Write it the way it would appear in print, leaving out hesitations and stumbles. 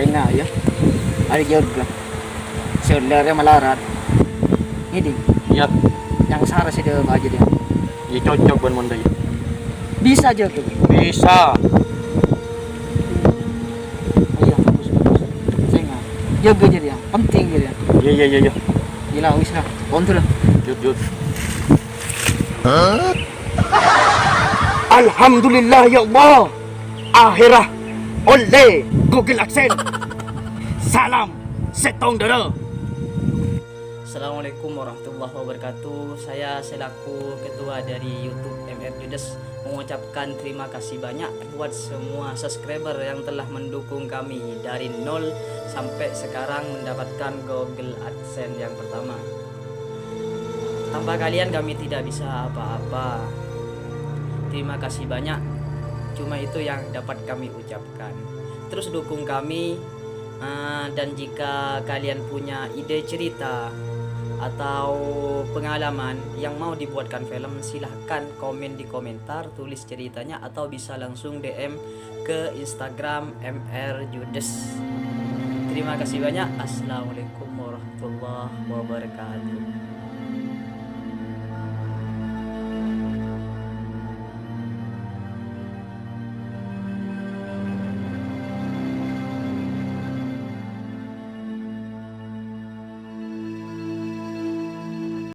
China ya. Ada juga. Sebenarnya melarat. Ini Ya, yang Sarah sih dia aja dia. ya cocok buat Monday. Bisa aja tuh. Bisa. Iya, bagus bagus. Saya nggak. Jaga aja dia. Penting gitu ya. Iya. Gila wis lah. Kontrol. Yud. Alhamdulillah ya Allah. Akhirah oleh Google Adsense. Salam setong dara. Assalamualaikum warahmatullahi wabarakatuh. Saya selaku ketua dari YouTube MR Judes mengucapkan terima kasih banyak buat semua subscriber yang telah mendukung kami dari 0 sampai sekarang mendapatkan Google AdSense yang pertama. Tanpa kalian kami tidak bisa apa-apa. Terima kasih banyak. Cuma itu yang dapat kami ucapkan. Terus dukung kami, dan jika kalian punya ide cerita atau pengalaman yang mau dibuatkan film, silahkan komen di komentar, tulis ceritanya, atau bisa langsung DM ke Instagram MR Judes. Terima kasih banyak. Assalamualaikum warahmatullahi wabarakatuh.